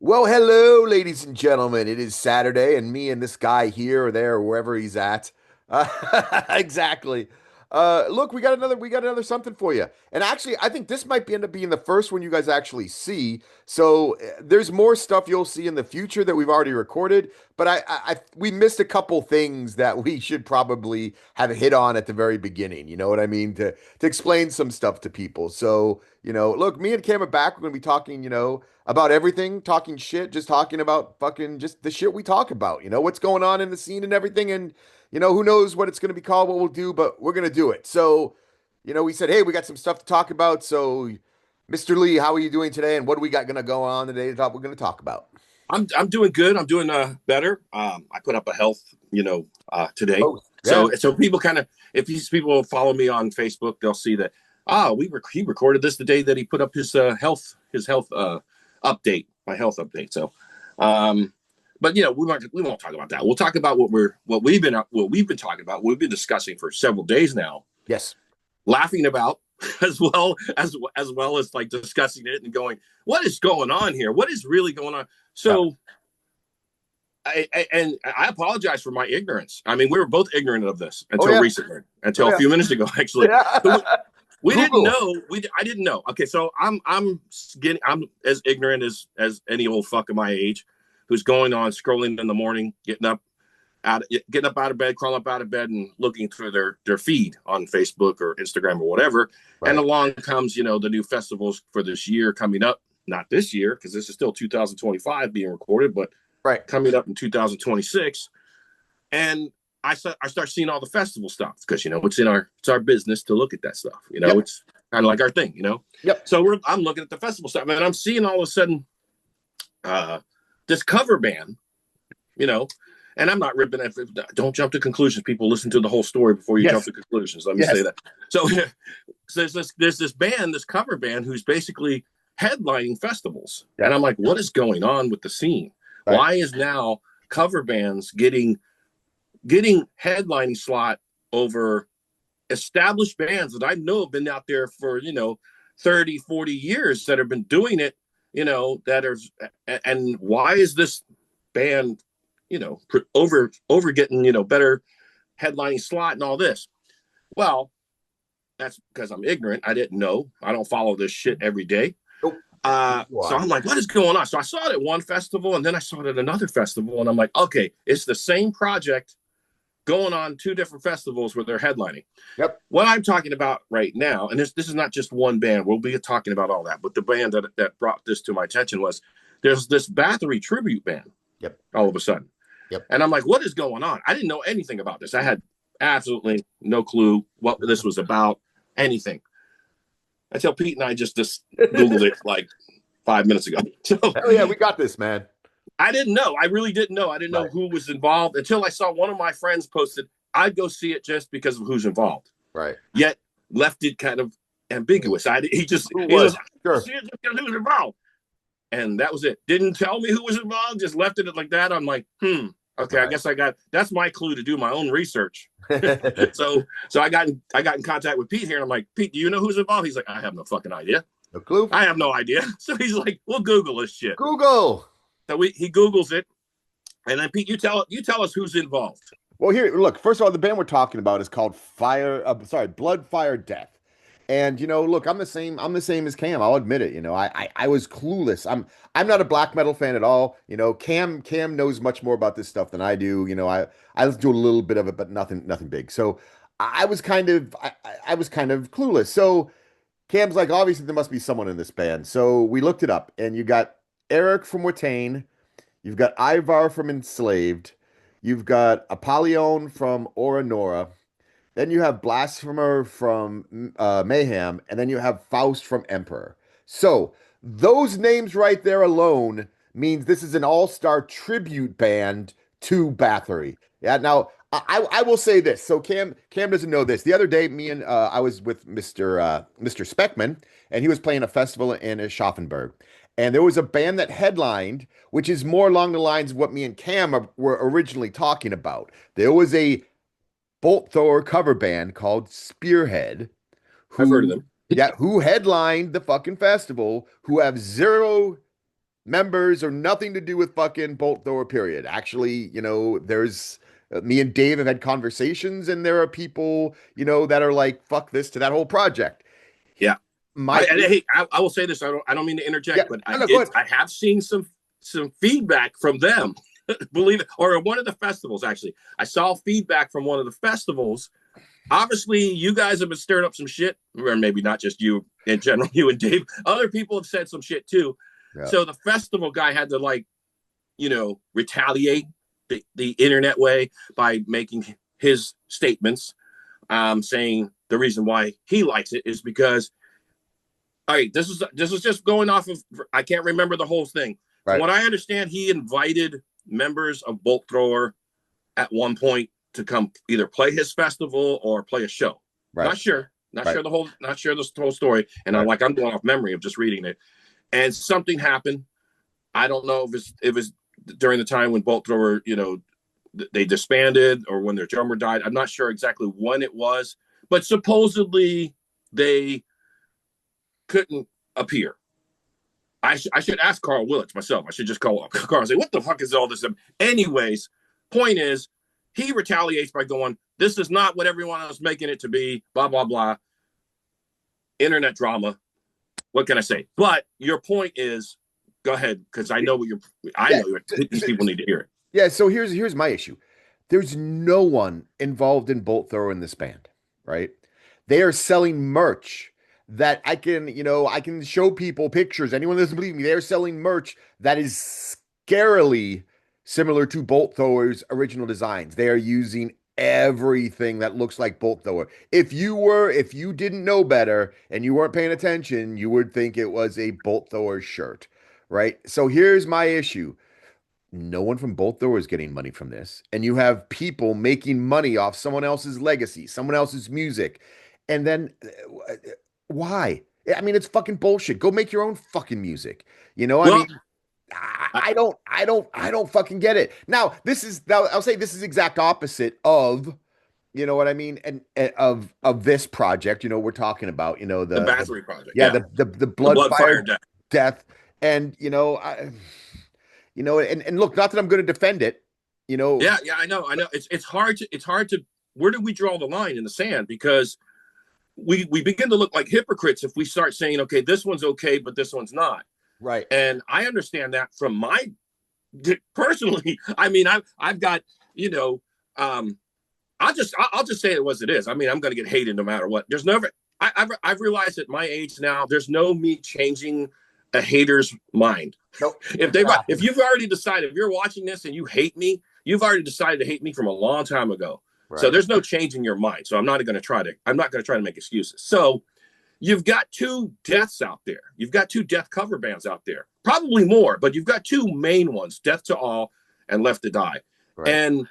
Well, hello, ladies and gentlemen. It is Saturday, and me and this guy here or there, or wherever he's at. Exactly. Look, we got another something for you. And actually, I think this might end up being the first one you guys actually see. So there's more stuff you'll see in the future that we've already recorded. But we missed a couple things that we should probably have hit on at the very beginning. You know what I mean? To explain some stuff to people. So, look, me and Cam are back. We're gonna be talking, about everything, talking shit, just talking about fucking just the shit we talk about, what's going on in the scene and everything. And, who knows what it's going to be called, what we'll do, but we're going to do it. So, we said, hey, we got some stuff to talk about. So, Mr. Lee, how are you doing today? And what do we got going to go on today that we're going to talk about? I'm doing good. I'm doing better. I put up a health, today. Oh, yeah. So people kind of, if these people follow me on Facebook, they'll see that he recorded this the day that he put up his health update, my health update. So, but we won't talk about that. We'll talk about what we've been talking about. What we've been discussing for several days now, Yes. laughing about as well as like discussing it and going, what is going on here? What is really going on? So I apologize for my ignorance. I mean, we were both ignorant of this until recently, until a few minutes ago, actually. Yeah. We didn't know. I didn't know. Okay, so I'm as ignorant as any old fuck of my age, who's going on scrolling in the morning, getting up out of bed, crawling up out of bed, and looking through their feed on Facebook or Instagram or whatever. Right. And along comes the new festivals for this year coming up. Not this year, because this is still 2025 being recorded, but coming up in 2026. And I start seeing all the festival stuff because it's our business to look at that stuff. It's kind of like our thing. Yep. So I'm looking at the festival stuff, and I'm seeing all of a sudden this cover band. And I'm not ripping it. Don't jump to conclusions. People, listen to the whole story before you jump to conclusions. Let me say that. So there's this band, this cover band, who's basically headlining festivals. Yeah. And I'm like, what is going on with the scene? Right. Why is now cover bands getting headlining slot over established bands that I know have been out there for 30, 40 years that have been doing it, and why is this band over getting better headlining slot and all this? Well, that's because I'm ignorant. I didn't know. I don't follow this shit every day. So I'm like, what is going on? So I saw it at one festival, and then I saw it at another festival, and I'm like, okay, it's the same project going on two different festivals where they're headlining. Yep. What I'm talking about right now, and this is not just one band, we'll be talking about all that, but the band that brought this to my attention was there's this Bathory tribute band. Yep. All of a sudden. Yep. And I'm like, what is going on? I didn't know anything about this. I had absolutely no clue what this was about, anything. Until Pete and I just Googled it like 5 minutes ago. So, hell yeah, we got this, man. I didn't know. I really didn't know. I didn't know who was involved until I saw one of my friends posted, I'd go see it just because of who's involved. Right. Yet left it kind of ambiguous. He was sure. See it just because who's involved. And that was it. Didn't tell me who was involved, just left it like that. I'm like, okay, right. I guess that's my clue to do my own research. So I got in contact with Pete here, and I'm like, Pete, do you know who's involved? He's like, I have no fucking idea. No clue? I have no idea. So he's like, we'll Google this shit. Google. So he Googles it. And then Pete, you tell us who's involved. Well, here, look, first of all, the band we're talking about is called Blood, Fire, Death. And look, I'm the same as Cam. I'll admit it. I was clueless. I'm not a black metal fan at all. Cam knows much more about this stuff than I do. I do a little bit of it, but nothing big. So I was kind of clueless. So Cam's like, obviously there must be someone in this band. So we looked it up, and you got Eric from Watain, you've got Ivar from Enslaved, you've got Apollyon from Oranora. Then you have Blasphemer from Mayhem, and then you have Faust from Emperor. So those names right there alone means this is an all-star tribute band to Bathory. Yeah. Now I will say this. So Cam doesn't know this. The other day, I was with Mr. Speckman, and he was playing a festival in Schaffenburg, and there was a band that headlined, which is more along the lines of what me and Cam were originally talking about. There was a Bolt Thrower cover band called Spearhead. I've heard of them. Yeah, who headlined the fucking festival, who have zero members or nothing to do with fucking bolt thrower, period. Actually, there's me and Dave have had conversations, and there are people, that are like, fuck this to that whole project. Yeah. My Hey, I will say this. I don't mean to Yeah, interject, but no, go ahead. I have seen some feedback from them, believe it, or one of the festivals. Actually, I saw feedback from one of the festivals. Obviously, you guys have been stirring up some shit, or maybe not just you in general, you and Dave. Other people have said some shit too. Yeah. So the festival guy had to retaliate the internet way by making his statements, saying the reason why he likes it is because, all right, this is just going off of, I can't remember the whole thing. From Right. what I understand, he invited members of Bolt Thrower at one point to come either play his festival or play a show. Right. Not sure Right. not sure the whole story. And Right. I'm going off memory of just reading it. And something happened. I don't know if it was during the time when Bolt Thrower, they disbanded, or when their drummer died. I'm not sure exactly when it was, but supposedly they couldn't appear. I should ask Carl Willits myself. I should just call Carl and say, what the fuck is all this? Anyways, point is, he retaliates by going, this is not what everyone else is making it to be, blah, blah, blah. Internet drama. What can I say? But your point is, go ahead, because I know these people need to hear it. Yeah, so here's my issue. There's no one involved in Bolt Thrower in this band, right? They are selling merch that I can show people pictures. Anyone that doesn't believe me, they're selling merch that is scarily similar to Bolt Thrower's original designs. They are using everything that looks like Bolt Thrower. If you didn't know better and you weren't paying attention, you would think it was a Bolt Thrower shirt, right? So here's my issue. No one from Bolt Thrower is getting money from this. And you have people making money off someone else's legacy, someone else's music. And then why? I mean, it's fucking bullshit. Go make your own fucking music. I mean, I don't fucking get it. Now, I'll say this is exact opposite of, you know what I mean? And of this project, we're talking about, the Bathory project. Yeah, the blood fire death. And, and look, not that I'm going to defend it, Yeah, I know. It's hard to, where do we draw the line in the sand? Because we begin to look like hypocrites if we start saying, okay, this one's okay, but this one's not. Right. And I understand that from my personally. I mean, I've got, I'll just say it as it is. I mean, I'm going to get hated no matter what. There's never, I've realized at my age now, there's no me changing a hater's mind. Nope. If you've already decided, if you're watching this and you hate me, you've already decided to hate me from a long time ago. Right. So there's no changing your mind. So I'm not going to try to make excuses. So you've got two deaths out there. You've got two death cover bands out there, probably more, but you've got two main ones, Death to All and Left to Die. Right. And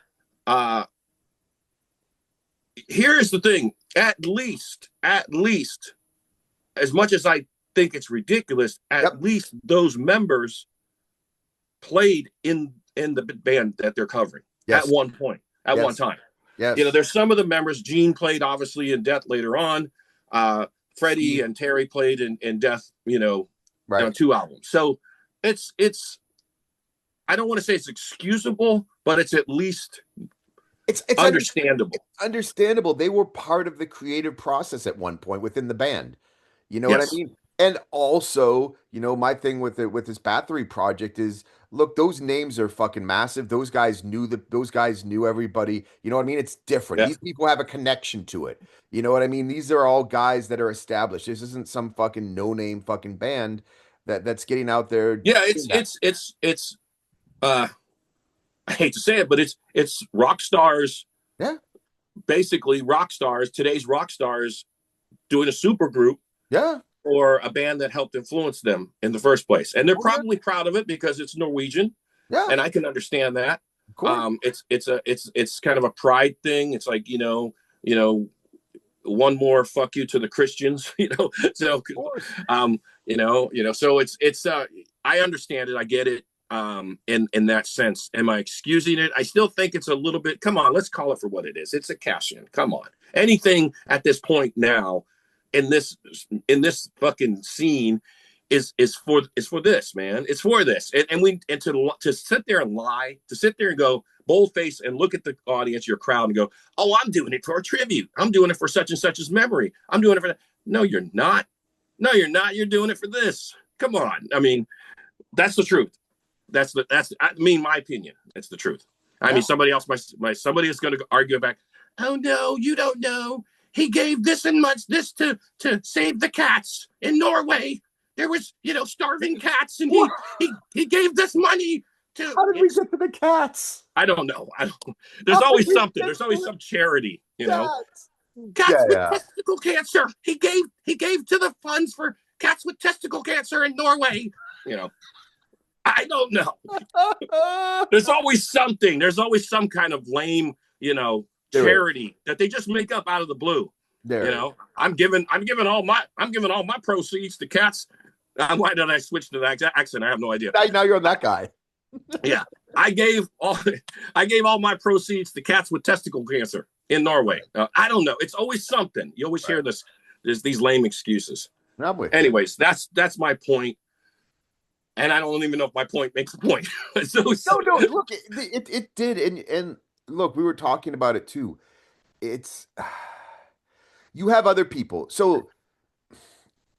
here's the thing, at least, as much as I think it's ridiculous, at least those members played in the band that they're covering at one point, one time. Yes. There's some of the members. Gene played obviously in Death later on. Freddie and Terry played in Death, on 2 albums. So it's I don't want to say it's excusable, but it's at least it's understandable. It's understandable. They were part of the creative process at one point within the band. You know what I mean? And also, my thing with this Bathory project is, look, those names are fucking massive. Those guys knew everybody. You know what I mean? It's different. Yeah. These people have a connection to it. You know what I mean? These are all guys that are established. This isn't some fucking no-name fucking band that's getting out there. Yeah, it's I hate to say it, but it's rock stars. Yeah. Basically rock stars, today's rock stars doing a super group. Yeah. Or a band that helped influence them in the first place. And they're probably proud of it because it's Norwegian. Yeah. And I can understand that. It's kind of a pride thing. It's like, one more fuck you to the Christians, so, so it's I understand it. I get it. In that sense, am I excusing it? I still think it's a little bit, come on, let's call it for what it is. It's a cash in. Come on. Anything at this point now, in this fucking scene is for this, man. It's for this, and to sit there and lie, to sit there and go boldface and look at the audience, your crowd, and go, "Oh, I'm doing it for a tribute. I'm doing it for such and such's memory. I'm doing it for that." No, you're not. No, you're not. You're doing it for this. Come on. I mean, that's the truth. I mean, my opinion. It's the truth. I mean, somebody else, somebody is going to argue back. Oh no, you don't know. He gave this and much this to save the cats in Norway. There was, starving cats, and he gave this money to. How did we get to the cats? I don't know. There's always something. There's always some charity, Cats with testicle cancer. He gave to the funds for cats with testicle cancer in Norway. I don't know. There's always something. There's always some kind of lame, charity that they just make up out of the blue. I'm giving all my proceeds to cats. Why did I switch to that accent? I have no idea. Now you're that guy. Yeah, I gave all my proceeds to cats with testicle cancer in Norway. I don't know. It's always something. You always hear this. There's these lame excuses. Anyways, that's my point. And I don't even know if my point makes a point. No. Look, it did, and look, we were talking about it too. It's you have other people, so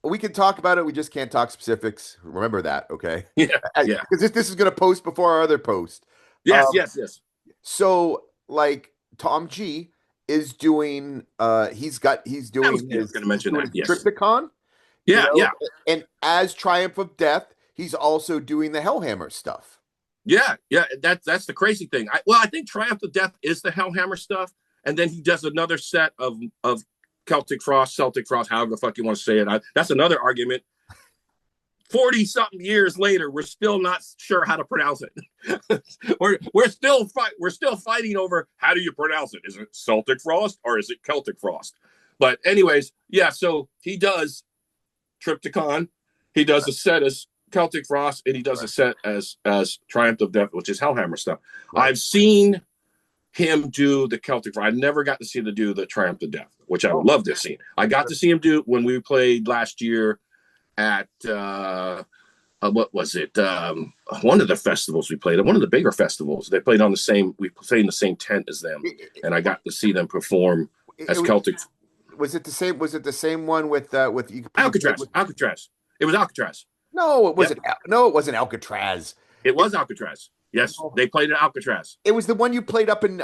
we can talk about it. We just can't talk specifics. Remember that, okay? Yeah. Because this is going to post before our other post. Yes. So, like, Tom G is doing. He's doing. I was going to mention that. Yes. Triptychon. Yeah. And as Triumph of Death, he's also doing the Hellhammer stuff. Yeah. That's the crazy thing. I think Triumph of Death is the Hellhammer stuff, and then he does another set of Celtic Frost, however the fuck you want to say it. That's another argument. 40-something years later, we're still not sure how to pronounce it. we're still fighting over how do you pronounce it? Is it Celtic Frost or is it Celtic Frost? But anyways, yeah. So he does Triptychon. He does a set as Celtic Frost, and he does a set as Triumph of Death, which is Hellhammer stuff. Right. I've seen him do the Celtic Frost. I never got to see him do the Triumph of Death, which I would love to see. I got to see him do when we played last year at what was it? One of the festivals we played at, one of the bigger festivals. We played in the same tent as them, and I got to see them perform as Celtic. Was it the same? Was it the same one with Alcatraz? Alcatraz. It was Alcatraz. No, it wasn't. Yep. No, it wasn't Alcatraz. It was Alcatraz. Yes, they played at Alcatraz. It was the one you played up in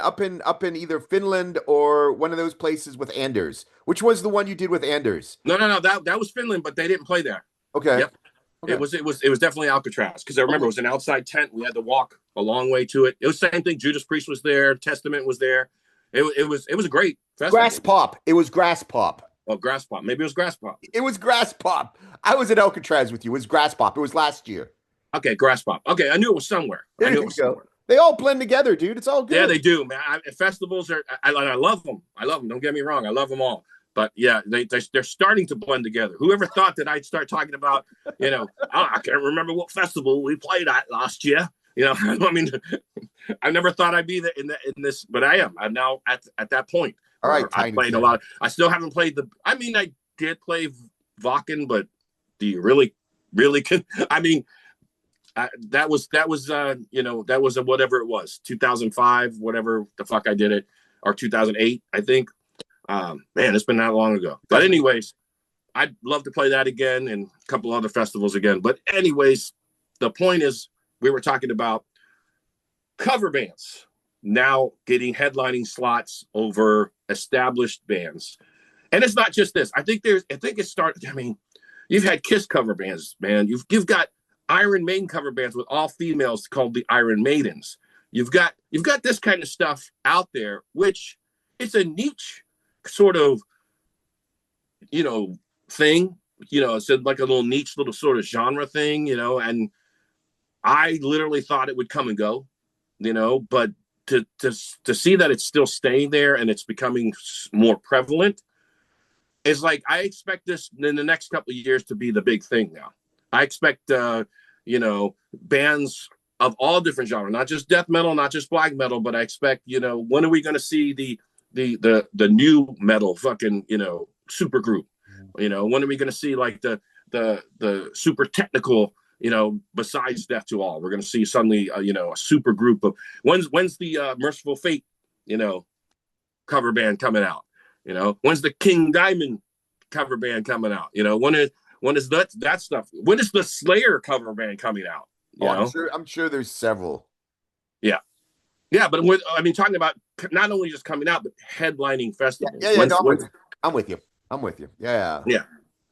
either Finland or one of those places with Anders. Which was the one you did with Anders? No. That was Finland, but they didn't play there. Okay. Yep. Okay. It was definitely Alcatraz because I remember it was an outside tent. We had to walk a long way to it. It was the same thing. Judas Priest was there. Testament was there. It was a great festival. Grass Pop. It was Grass Pop. Oh, Grass Pop. Maybe it was Grass Pop. It was Grass Pop. I was at Alcatraz with you. It was Grass Pop. It was last year. Okay, Grass Pop. Okay, I knew it was somewhere. Somewhere. They all blend together, dude. It's all good. Yeah, they do, man. Festivals are. I love them. I love them. Don't get me wrong. I love them all. But yeah, they're starting to blend together. Whoever thought that I'd start talking about, I can't remember what festival we played at last year. I mean, I never thought I'd be in this, but I am. I'm now at that point. All right, I played a lot. I still haven't played I did play Wacken, but do you really can? I mean, that was whatever it was, 2005, whatever the fuck I did it, or 2008, I think. Man, it's been that long ago. But anyways, I'd love to play that again and a couple other festivals again. But anyways, the point is, we were talking about cover bands now getting headlining slots over established bands. And it's not just this. I think it started. I mean, you've had Kiss cover bands, man. You've got Iron Maiden cover bands with all females called the Iron Maidens. You've got this kind of stuff out there, which it's a niche sort of, thing. It's like a little niche little sort of genre thing, and I literally thought it would come and go, but to see that it's still staying there and it's becoming more prevalent is like, I expect this in the next couple of years to be the big thing now. I expect, bands of all different genres, not just death metal, not just black metal, but I expect, when are we going to see the new metal fucking, super group? When are we going to see like the the super technical, besides Death to All. We're going to see suddenly, a super group of when's the Merciful Fate, cover band coming out? When's the King Diamond cover band coming out? When is that stuff? When is the Slayer cover band coming out? I'm sure there's several. Yeah. Yeah, but talking about not only just coming out, but headlining festivals. Yeah. No, I'm with you. I'm with you. Yeah. Yeah.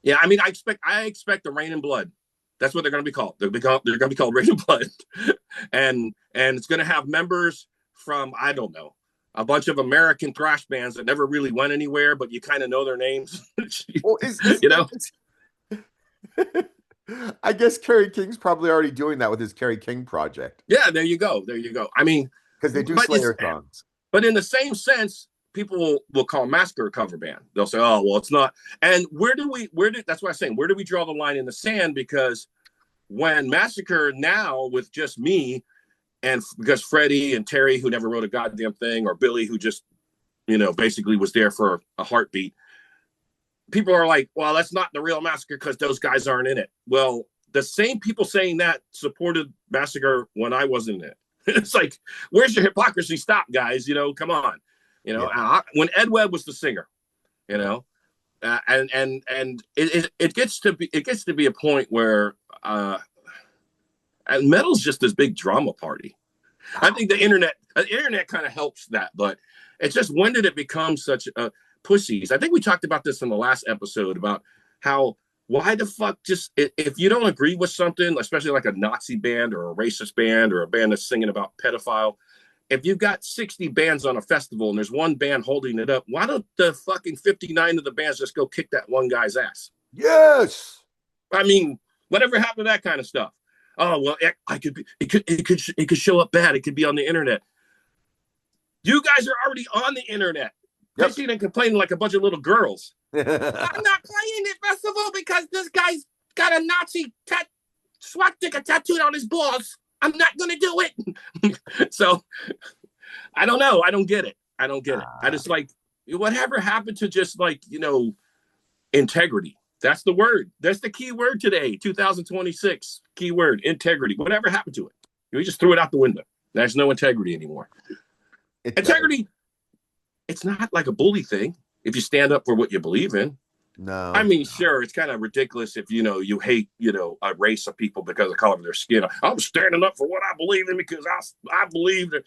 Yeah. I expect the Rain and Blood. That's what they're going to be called. They're going to be called Rain and Blood, and it's going to have members from, I don't know, a bunch of American thrash bands that never really went anywhere, but you kind of know their names. Well, I guess Kerry King's probably already doing that with his Kerry King project. Yeah, there you go. Because they do Slayer songs. But in the same sense, people will call Massacre a cover band. They'll say, "Oh, well, it's not." And that's what I'm saying. Where do we draw the line in the sand? Because when Massacre now with just me, and because Freddie and Terry, who never wrote a goddamn thing, or Billy, who just, basically was there for a heartbeat, people are like, well, that's not the real Massacre because those guys aren't in it. Well, the same people saying that supported Massacre when I wasn't in it. It's like, where's your hypocrisy? Stop, guys. Come on. When Ed Webb was the singer, and it gets to be a point where and metal's just this big drama party. I think the internet kind of helps that, but it's just, when did it become such a pussies? I think we talked about this in the last episode about how, why the fuck, just if you don't agree with something, especially like a Nazi band or a racist band or a band that's singing about pedophile, if you've got 60 bands on a festival and there's one band holding it up, why don't the fucking 59 of the bands just go kick that one guy's ass? Yes. Whatever happened to that kind of stuff? Oh, well, it could show up bad. It could be on the internet. You guys are already on the internet. Yep. Bitching and complaining like a bunch of little girls. I'm not playing this festival because this guy's got a Nazi swastika tattooed on his balls. I'm not going to do it. So, I don't know. I don't get it. I just whatever happened to just integrity? That's the word. That's the key word today, 2026. Keyword, integrity. Whatever happened to it? We just threw it out the window. There's no integrity anymore. Integrity, it's not like a bully thing if you stand up for what you believe in. No. Sure, it's kind of ridiculous if, you hate, a race of people because of the color of their skin. I'm standing up for what I believe in because I believe that,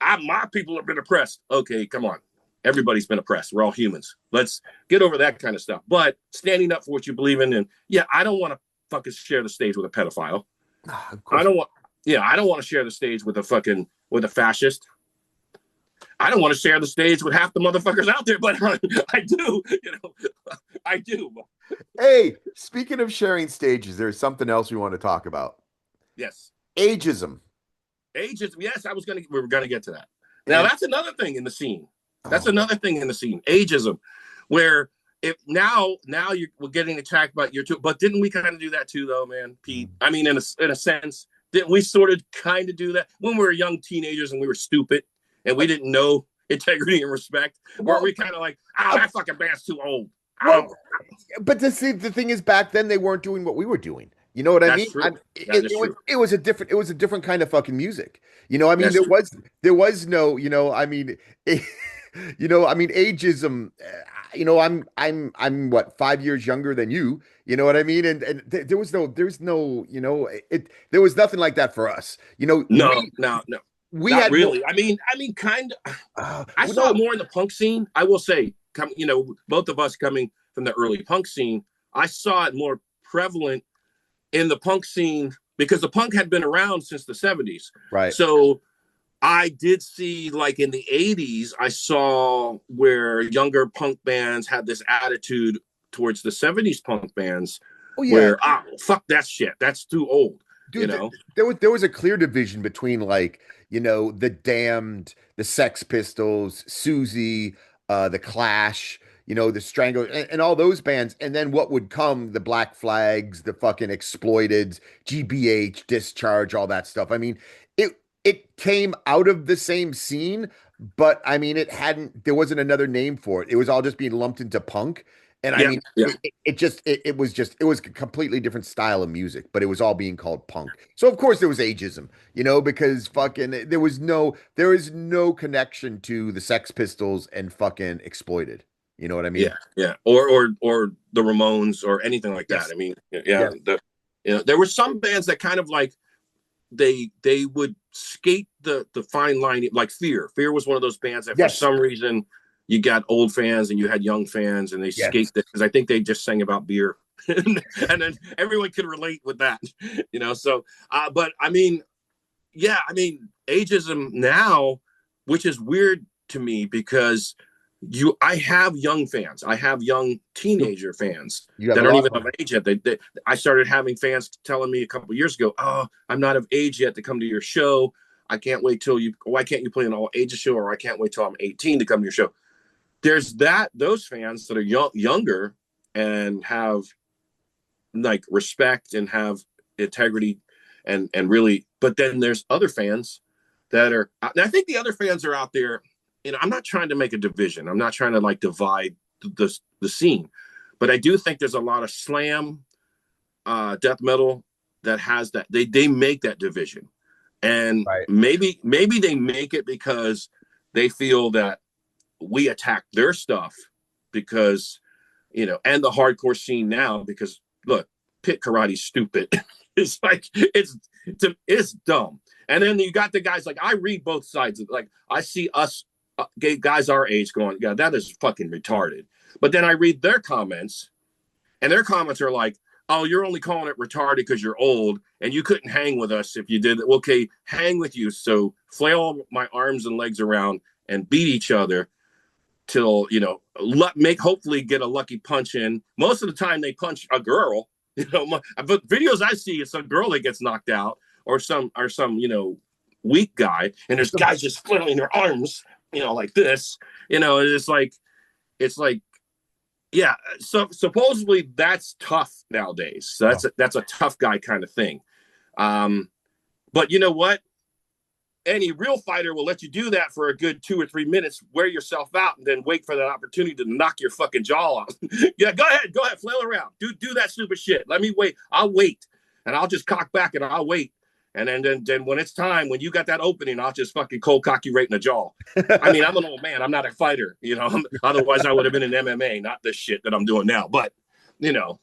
my people have been oppressed. Okay, come on. Everybody's been oppressed. We're all humans. Let's get over that kind of stuff. But standing up for what you believe in, and I don't want to fucking share the stage with a pedophile. I don't want to share the stage with a fascist. I don't want to share the stage with half the motherfuckers out there, but I do. I do. Hey, speaking of sharing stages, there's something else we want to talk about. Yes. Ageism. Yes, we were gonna get to that. Now that's another thing in the scene. Another thing in the scene. Ageism, where if now we're getting attacked by your two, but didn't we kind of do that too, though, man, Pete? In a sense, didn't we sort of kind of do that when we were young teenagers and we were stupid and we didn't know integrity and respect? Were we kind of like, that fucking band's too old? Well, but the thing is, back then they weren't doing what we were doing. You know what I mean? True. It was a different kind of fucking music. There was no, ageism. I'm what, 5 years younger than you. You know what I mean? And there was nothing like that for us. No. We Not had really. Kind of. I saw it more in the punk scene. I will say, both of us coming from the early punk scene, I saw it more prevalent in the punk scene because the punk had been around since the 70s. Right. So I did see, like in the 80s, I saw where younger punk bands had this attitude towards the 70s punk bands. Oh, yeah. Where, fuck that shit. That's too old. Dude, there was a clear division between the Damned, the Sex Pistols, Susie, the Clash, the Stranglers, and all those bands, and then what would come, the Black Flags, the fucking Exploited, GBH, Discharge, all that stuff. It came out of the same scene, but there wasn't another name for it. It was all just being lumped into punk. And I Yeah, mean, yeah, it was a completely different style of music, but it was all being called punk. So of course there was ageism, because fucking there is no connection to the Sex Pistols and fucking Exploited. You know what I yeah, mean? yeah. Or the Ramones or anything like that. Yes. I mean, yeah, Yes. there were some bands that kind of like they would skate the fine line, like Fear. Fear was one of those bands that for Yes. some reason you got old fans and you had young fans, and they Yes. skate because I think they just sang about beer. And then everyone could relate with that, So, but I mean, yeah, I mean, ageism now, which is weird to me because I have young fans, I have young You, teenager fans you have a that aren't lot even of of them. age yet. I started having fans telling me a couple of years ago, "Oh, I'm not of age yet to come to your show. I can't wait till you. Why can't you play an all ages show? Or I can't wait till I'm 18 to come to your show." There's those fans that are younger and have like respect and have integrity and really, but then there's other fans that are, and I think the other fans are out there. I'm not trying to make a division, I'm not trying to like divide the scene, but I do think there's a lot of slam death metal that has that, they make that division. And Right. maybe they make it because they feel that we attack their stuff because, and the hardcore scene now, because look, pit karate's stupid. It's like it's dumb. And then you got the guys, like, I read both sides. Like, I see us gay guys our age going, yeah, that is fucking retarded. But then I read their comments, and their comments are like, oh, you're only calling it retarded because you're old and you couldn't hang with us if you did. Okay, hang with you. So flail my arms and legs around and beat each other till hopefully get a lucky punch in. Most of the time they punch a girl. But videos I see, it's a girl that gets knocked out, or some weak guy, and there's guys just flailing their arms, like this. It's like yeah. So supposedly that's tough nowadays. So Oh. that's a tough guy kind of thing. Um, but you know what? Any real fighter will let you do that for a good 2 or 3 minutes, wear yourself out, and then wait for that opportunity to knock your fucking jaw off. Yeah, go ahead, flail around, do that stupid shit. Let me wait. I'll wait, and I'll just cock back and I'll wait, and then when it's time, when you got that opening, I'll just fucking cold cock you right in the jaw. I mean, I'm an old man. I'm not a fighter, Otherwise, I would have been in MMA, not this shit that I'm doing now. But you know,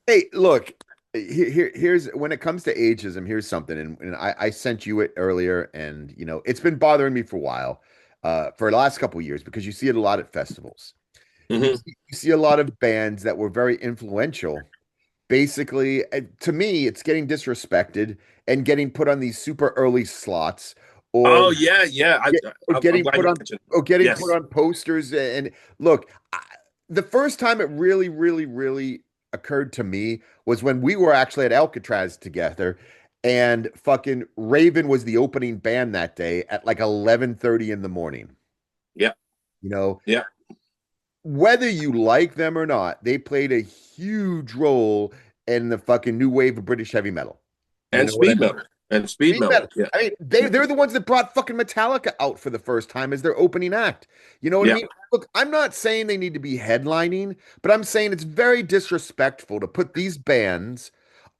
Hey, look, here's when it comes to ageism, here's something, and I sent you it earlier, and it's been bothering me for a while, for the last couple of years, because you see it a lot at festivals. mm-hmm. You see a lot of bands that were very influential. Basically, to me, it's getting disrespected and getting put on these super early slots, or Oh yeah, yeah. or I'm getting glad put you on mentioned. put Yes. on posters. And look, the first time it really, really, really occurred to me was when we were actually at Alcatraz together, and fucking Raven was the opening band that day at like 11:30 in the morning. Yeah. You know, Yeah. whether you like them or not, they played a huge role in the fucking new wave of British heavy metal. You And know what I speed mean? metal. And speed Speed metal. metal. Yeah. I mean, they're the ones that brought fucking Metallica out for the first time as their opening act. You know what I Yeah. mean? Look, I'm not saying they need to be headlining, but I'm saying it's very disrespectful to put these bands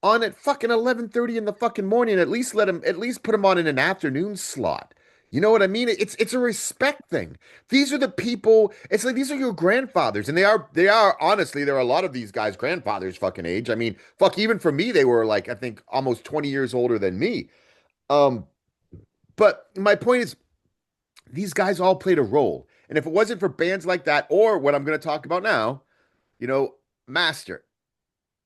on at fucking 11:30 in the fucking morning. At least put them on in an afternoon slot. You know what I mean? It's a respect thing. These are the people. It's like these are your grandfathers, and they are honestly, there are a lot of these guys' grandfathers fucking age. I mean, fuck, even for me, they were like, I think, almost 20 years older than me. Um, but my point is, these guys all played a role. And if it wasn't for bands like that, or what I'm going to talk about now, you know, Master,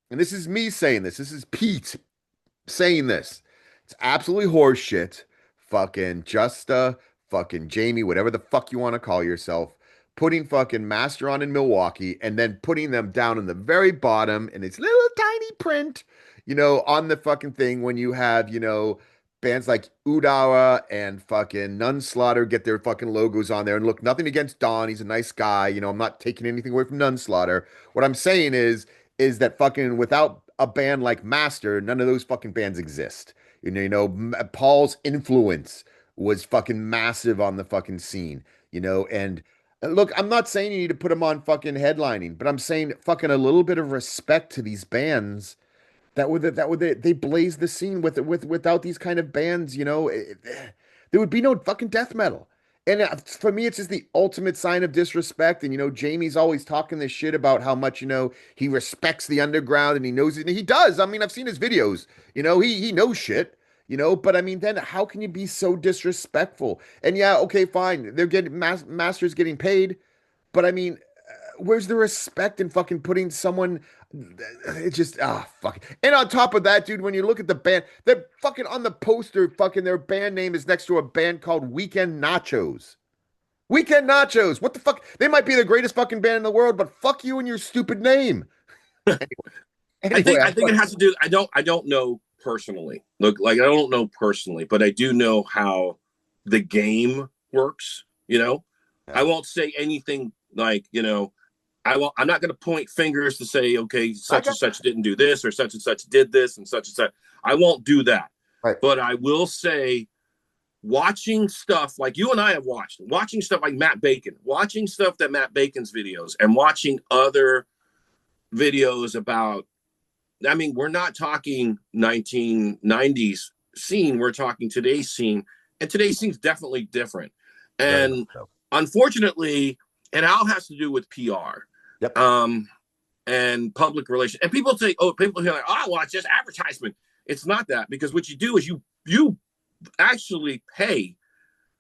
and this is me saying this is Pete saying this. It's absolutely horseshit. Fucking Justa, fucking Jamie, whatever the fuck you want to call yourself, putting fucking Master on in Milwaukee and then putting them down in the very bottom in its little tiny print, on the fucking thing when you have, bands like Udara and fucking Nunslaughter get their fucking logos on there. And look, nothing against Don. He's a nice guy. I'm not taking anything away from Nunslaughter. What I'm saying is that fucking without a band like Master, none of those fucking bands exist. Paul's influence was fucking massive on the fucking scene, and Look, I'm not saying you need to put them on fucking headlining, but I'm saying fucking a little bit of respect to these bands they blaze the scene without these kind of bands, there would be no fucking death metal. And for me, it's just the ultimate sign of disrespect. And Jamie's always talking this shit about how much he respects the underground and he knows it. And he does. I mean, I've seen his videos. He knows shit. But I mean, then how can you be so disrespectful? And yeah, okay, fine. They're getting masters getting paid, but I mean, where's the respect in fucking putting someone? It's just fuck. And on top of that, dude, when you look at the band, they're fucking on the poster. Fucking their band name is next to a band called Weekend Nachos. Weekend Nachos. What the fuck? They might be the greatest fucking band in the world, but fuck you and your stupid name. I think it has to do. I don't know personally. Look, like I don't know personally, but I do know how the game works. I won't say anything like I'm not going to point fingers to say, okay, such and such didn't do this or such and such did this and such and such. I won't do that. Right. But I will say, watching stuff like you and I have watching stuff like Matt Bacon, watching stuff that Matt Bacon's videos and watching other videos about, I mean, we're not talking 1990s scene. We're talking today's scene. And today's scene is definitely different. And unfortunately, it all has to do with PR. Yep. And public relations. And people say, people are like, well, it's just advertisement. It's not that, because what you do is you actually pay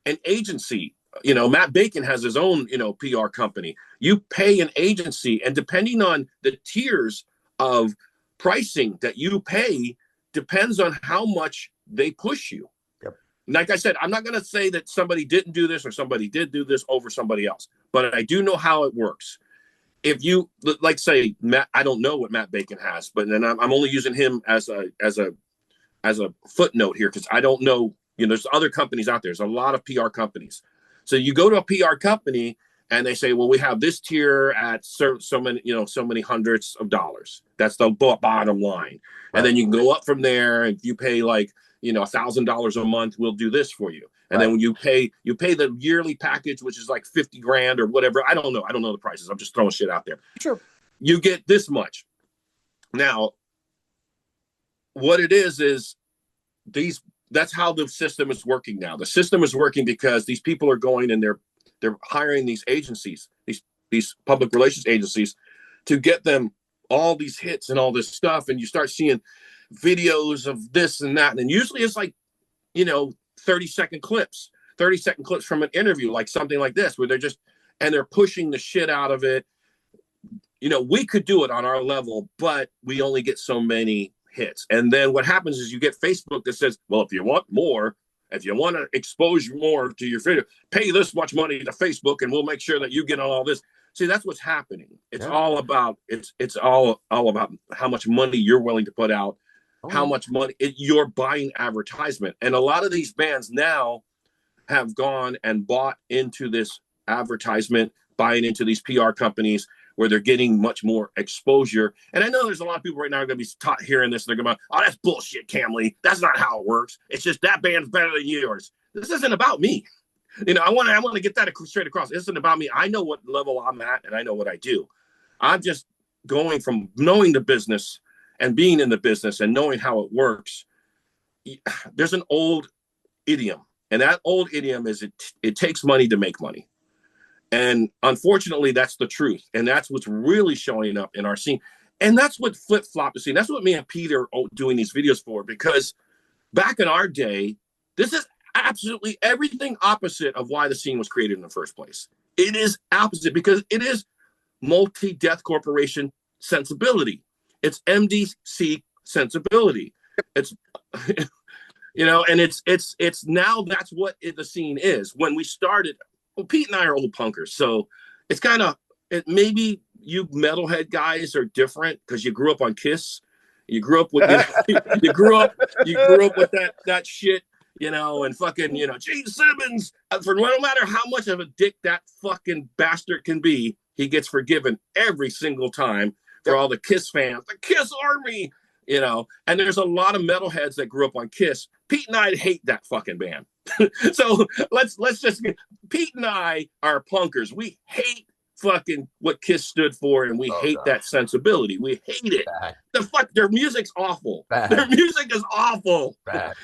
an agency. Matt Bacon has his own, PR company. You pay an agency, and depending on the tiers of pricing that you pay depends on how much they push you. Yep. Like I said, I'm not going to say that somebody didn't do this or somebody did do this over somebody else, but I do know how it works. If you like, say, Matt, I don't know what Matt Bacon has, but then I'm only using him as a footnote here because I don't know. There's other companies out there. There's a lot of PR companies. So you go to a PR company and they say, well, we have this tier at so many hundreds of dollars. That's the bottom line. Right. And then you can go up from there. And if you pay like $1,000 a month, we'll do this for you. And then when you pay the yearly package, which is like 50 grand or whatever. I don't know the prices. I'm just throwing shit out there. Sure. You get this much. Now, what it is that's how the system is working now. The system is working because these people are going and they're hiring these agencies, these public relations agencies, to get them all these hits and all this stuff. And you start seeing videos of this and that. And usually it's like, 30-second clips from an interview, like something like this, where they're pushing the shit out of it. We could do it on our level, but we only get so many hits. And then what happens is you get Facebook that says, well, if you want more, if you want to expose more to your video, pay this much money to Facebook and we'll make sure that you get on all this. See, that's what's happening. It's all about about how much money you're willing to put out, how much money you're buying advertisement. And a lot of these bands now have gone and bought into this advertisement, buying into these PR companies where they're getting much more exposure. And I know there's a lot of people right now are going to be taught hearing this. And they're going to, oh, that's bullshit, Cam Lee. That's not how it works. It's just that band's better than yours. This isn't about me. I want to get that straight across. It isn't about me. I know what level I'm at and I know what I do. I'm just going from knowing the business and being in the business and knowing how it works. There's an old idiom, and that old idiom is it takes money to make money. And unfortunately, that's the truth. And that's what's really showing up in our scene. And that's what Flip Flop is seeing. That's what me and Pete are doing these videos for, because back in our day, this is absolutely everything opposite of why the scene was created in the first place. It is opposite because it is multi-death corporation sensibility. It's MDC sensibility. It's, and it's now that's what the scene is. When we started, well, Pete and I are old punkers, so it's kind of maybe you metalhead guys are different because you grew up on Kiss. You grew up with you grew up with that shit, and fucking Gene Simmons. For no matter how much of a dick that fucking bastard can be, he gets forgiven every single time. For all the Kiss fans, the Kiss Army, and there's a lot of metalheads that grew up on Kiss, Pete and I hate that fucking band. So let's just Pete and I are punkers. We hate fucking what Kiss stood for, and we hate that sensibility. We hate it. Bad. The fuck, their music's awful. Bad. Their music is awful. Bad.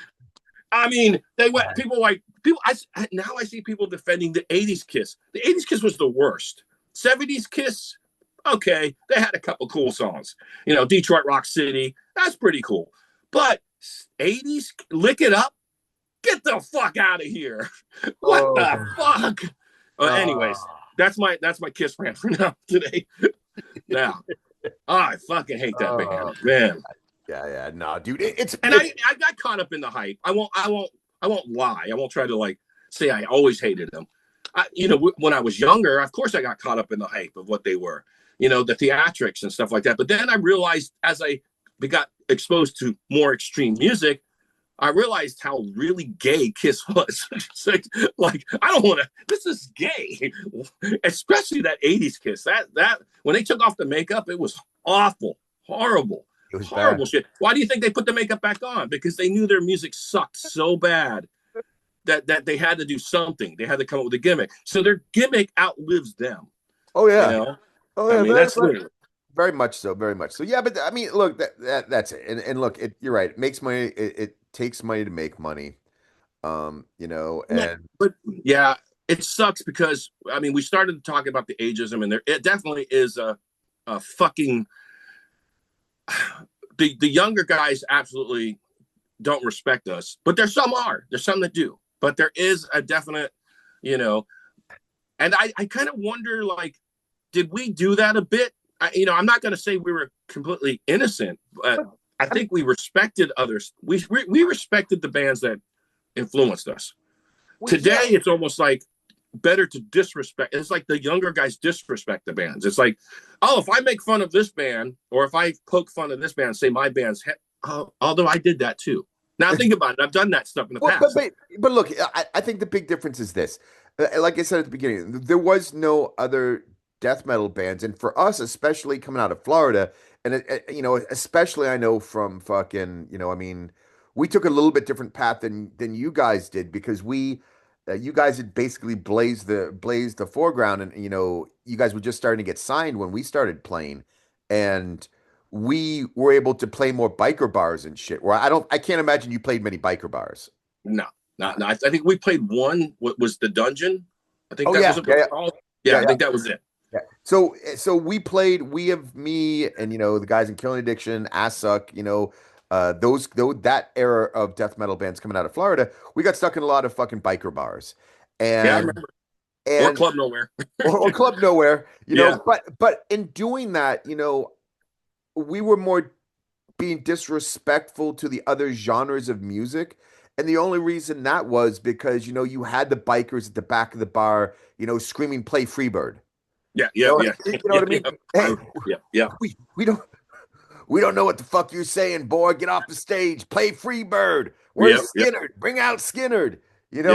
I mean, they went people. Now I see people defending the '80s Kiss. The '80s Kiss was the worst. '70s Kiss, okay, they had a couple cool songs. You know, Detroit Rock City, that's pretty cool. But '80s, Lick It Up, get the fuck out of here. What the fuck? Anyways, that's my Kiss rant for now today. Now, I fucking hate that band, man. Yeah, no, dude. I got caught up in the hype. I won't lie. I won't try to like say I always hated them. When I was younger, of course I got caught up in the hype of what they were. You know, the theatrics and stuff like that. But then I realized as I got exposed to more extreme music, I realized how really gay Kiss was. like I don't want to. This is gay, especially that '80s Kiss. That when they took off the makeup, it was awful, horrible, horrible shit. Why do you think they put the makeup back on? Because they knew their music sucked so bad that they had to do something. They had to come up with a gimmick. So their gimmick outlives them. Oh yeah. You know? Oh yeah. I mean, that's very much so. Very much so. Yeah, but I mean, look, that's it. And look, you're right. It makes money. It takes money to make money. But yeah, it sucks because I mean, we started talking about the ageism, and it definitely is a fucking. The younger guys absolutely don't respect us, but there's some that do, but there is a definite, and I kind of wonder, like, did we do that a bit? I'm not going to say we were completely innocent, but I think we respected others. We respected the bands that influenced us. Today, it's almost like better to disrespect. It's like the younger guys disrespect the bands. It's like, oh, if I make fun of this band or if I poke fun of this band, say my band's, although I did that too. Now think about it. I've done that stuff in the past. But look, I think the big difference is this. Like I said at the beginning, there was no other death metal bands, and for us, especially coming out of Florida, and especially I know from fucking, I mean, we took a little bit different path than you guys did because you guys had basically blazed the foreground, and you guys were just starting to get signed when we started playing, and we were able to play more biker bars and shit. Where I can't imagine you played many biker bars. No. I think we played one. What was the Dungeon? I think that was it called. Yeah, I think that was it. Yeah. So we have me and the guys in Killing Addiction, Ass Suck, that era of death metal bands coming out of Florida, we got stuck in a lot of fucking biker bars. And I remember. Or Club Nowhere. or Club Nowhere, but in doing that, we were more being disrespectful to the other genres of music. And the only reason that was because, you had the bikers at the back of the bar, screaming, "Play Freebird." Yeah. You know what I mean? Hey, yeah. We don't know what the fuck you're saying, boy. Get off the stage. Play Freebird. Where's Skinner? Bring out Skinner. And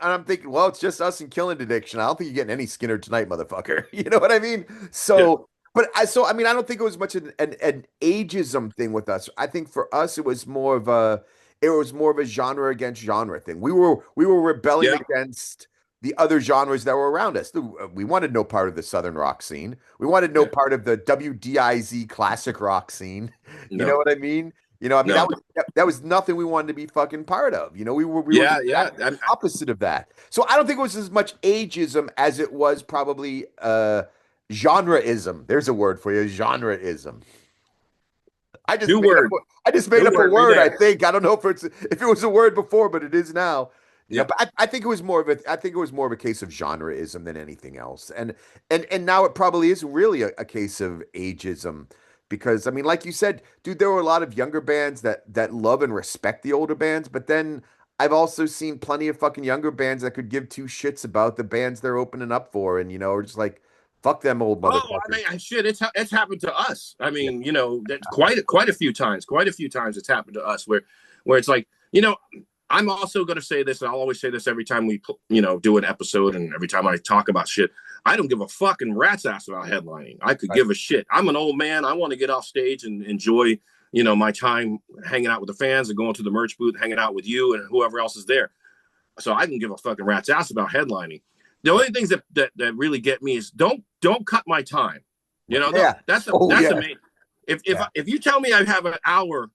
I'm thinking, well, it's just us and Killing Addiction. I don't think you're getting any Skinner tonight, motherfucker. You know what I mean? So, I don't think it was much an ageism thing with us. I think for us, it was more of a genre against genre thing. We were rebelling against the other genres that were around us. We wanted no part of the Southern rock scene. We wanted no part of the WDIZ classic rock scene. You know what I mean? That was nothing we wanted to be fucking part of. We were the opposite of that. So I don't think it was as much ageism as it was probably genreism. There's a word for you, genreism. I just made up a word. I think I don't know if it was a word before, but it is now. Yeah, but I think it was more of a case of genreism than anything else, and now it probably is really a case of ageism, because I mean, like you said, dude, there were a lot of younger bands that love and respect the older bands, but then I've also seen plenty of fucking younger bands that could give two shits about the bands they're opening up for, and are just like, fuck them old motherfuckers. Oh, I mean, shit, it's happened to us. I mean, that's quite a few times. Quite a few times it's happened to us where it's like, I'm also going to say this, and I'll always say this every time we, do an episode, and every time I talk about shit. I don't give a fucking rat's ass about headlining. I could give a shit. I'm an old man. I want to get off stage and enjoy, my time hanging out with the fans and going to the merch booth, hanging out with you and whoever else is there. So I can give a fucking rat's ass about headlining. The only things that really get me is don't cut my time. Yeah. That's the Oh that's the yeah. main. If Yeah. if you tell me I have an hour,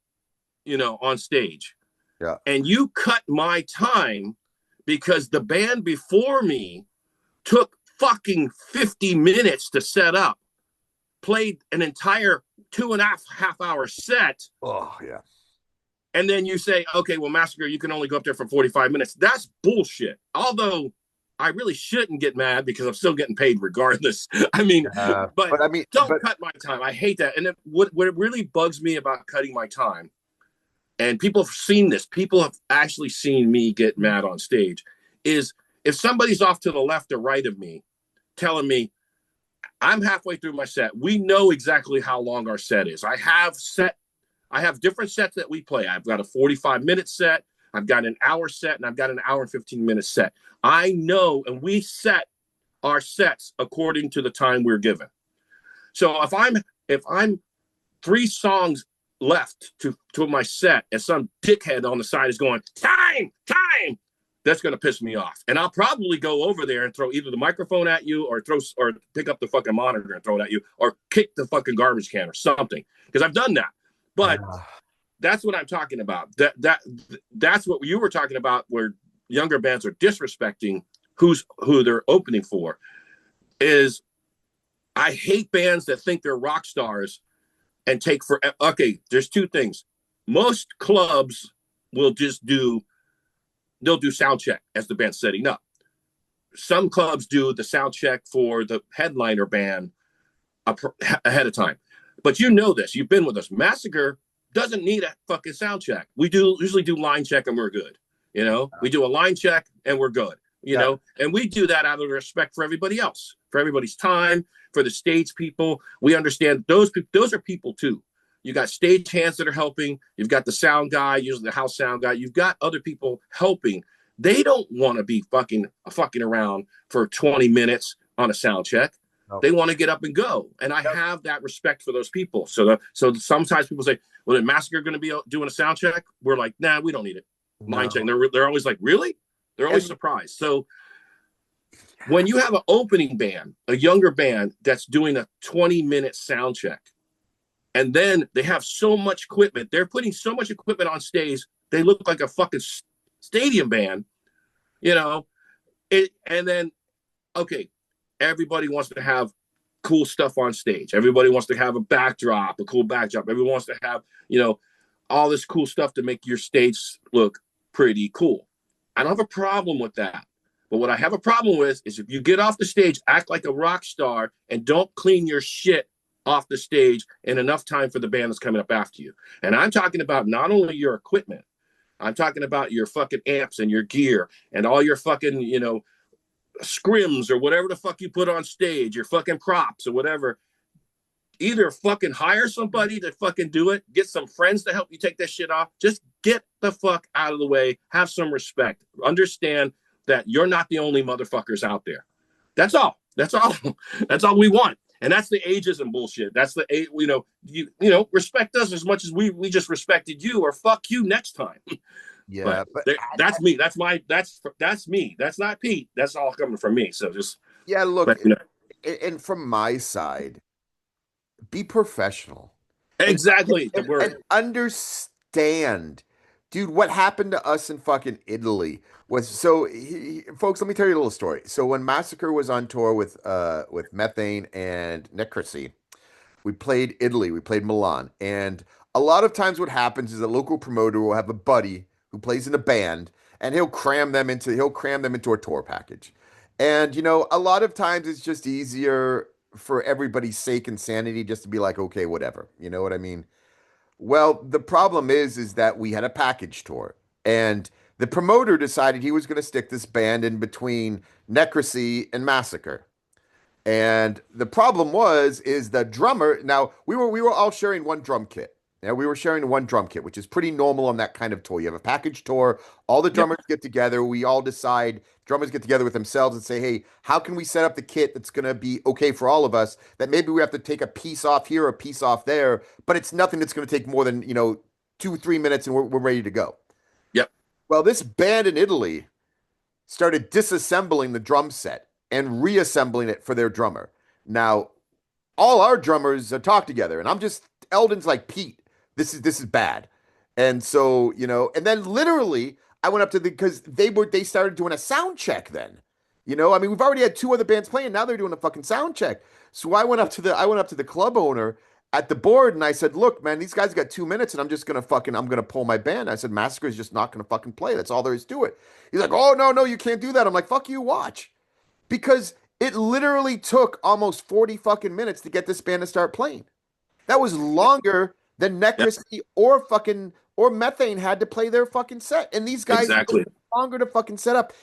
on stage, Yeah. and you cut my time because the band before me took fucking 50 minutes to set up, played an entire 2.5 hour set, Oh yeah. and then you say, okay, well, Massacre, you can only go up there for 45 minutes. That's bullshit. Although I really shouldn't get mad because I'm still getting paid regardless. I mean, but But I mean, don't but cut my time. I hate that. And what really bugs me about cutting my time, and people have seen this, people have actually seen me get mad on stage, is if somebody's off to the left or right of me telling me, I'm halfway through my set. We know exactly how long our set is. I have different sets that we play. I've got a 45-minute set, I've got an hour set, and I've got an hour and 15-minute set. I know, and we set our sets according to the time we're given. So if I'm 3 songs left to my set, and some dickhead on the side is going, time, that's going to piss me off. And I'll probably go over there and throw either the microphone at you or pick up the fucking monitor and throw it at you or kick the fucking garbage can or something, because I've done that. But that's what I'm talking about. That's what you were talking about, where younger bands are disrespecting who they're opening for. Is I hate bands that think they're rock stars and take for okay. There's 2 things. Most clubs will they'll do sound check as the band's setting up. Some clubs do the sound check for the headliner band ahead of time. But you know this. You've been with us. Massacre doesn't need a fucking sound check. We usually do line check and we're good. We do a line check and we're good. And we do that out of respect for everybody else, for everybody's time, for the stage people. We understand those are people too. You got stage hands that are helping. You've got the sound guy, usually the house sound guy. You've got other people helping. They don't want to be fucking around for 20 minutes on a sound check. No. They want to get up and go. And I have that respect for those people. So sometimes people say, well, is Massacre going to be doing a sound check? We're like, nah, we don't need it. Line check. They're always like, really? They're always surprised. So when you have an opening band, a younger band that's doing a 20-minute sound check, and then they have so much equipment, they're putting so much equipment on stage, they look like a fucking stadium band, and then, okay, everybody wants to have cool stuff on stage. Everybody wants to have a cool backdrop. Everyone wants to have, all this cool stuff to make your stage look pretty cool. I don't have a problem with that. But what I have a problem with is if you get off the stage, act like a rock star, and don't clean your shit off the stage in enough time for the band that's coming up after you. And I'm talking about not only your equipment, I'm talking about your fucking amps and your gear and all your fucking, scrims or whatever the fuck you put on stage, your fucking props or whatever. Either fucking hire somebody to fucking do it, get some friends to help you take that shit off. Just get the fuck out of the way. Have some respect. Understand that you're not the only motherfuckers out there. That's all. That's all. That's all we want. And that's the ageism bullshit. That's the respect us as much as we just respected you, or fuck you next time. Yeah, but that's me. That's me. That's not Pete. That's all coming from me. So just look, and from my side, be professional. Exactly. And understand, dude, what happened to us in fucking Italy was folks, let me tell you a little story. So when Massacre was on tour with Methane and Necrocy, we played Italy, we played Milan, and a lot of times what happens is a local promoter will have a buddy who plays in a band, and he'll cram them into a tour package. And a lot of times it's just easier for everybody's sake and sanity just to be like, okay, whatever. You know what I mean? Well, the problem is that we had a package tour, and the promoter decided he was going to stick this band in between Necrocy and Massacre. And the problem is the drummer. Now we were all sharing one drum kit. Yeah, we were sharing one drum kit, which is pretty normal on that kind of tour. You have a package tour, all the Yep. drummers get together. We all decide, drummers get together with themselves and say, hey, how can we set up the kit that's going to be okay for all of us? That maybe we have to take a piece off here, a piece off there, but it's nothing that's going to take more than, 2 or 3 minutes and we're ready to go. Yep. Well, this band in Italy started disassembling the drum set and reassembling it for their drummer. Now, all our drummers talk together, and I'm just Eldon's like Pete. This is bad, and so and then literally I went up to the because they started doing a sound check. Then, I mean we've already had two other bands playing. Now they're doing a fucking sound check. So I went up to the club owner at the board and I said, look, man, these guys got 2 minutes, and I'm gonna pull my band. I said, Massacre is just not gonna fucking play. That's all there is to it. He's like, oh no, you can't do that. I'm like, fuck you, watch because it literally took almost 40 fucking minutes to get this band to start playing. That was longer than Yep. Necrocy or Methane had to play their fucking set. And these guys took Exactly. longer to fucking set up.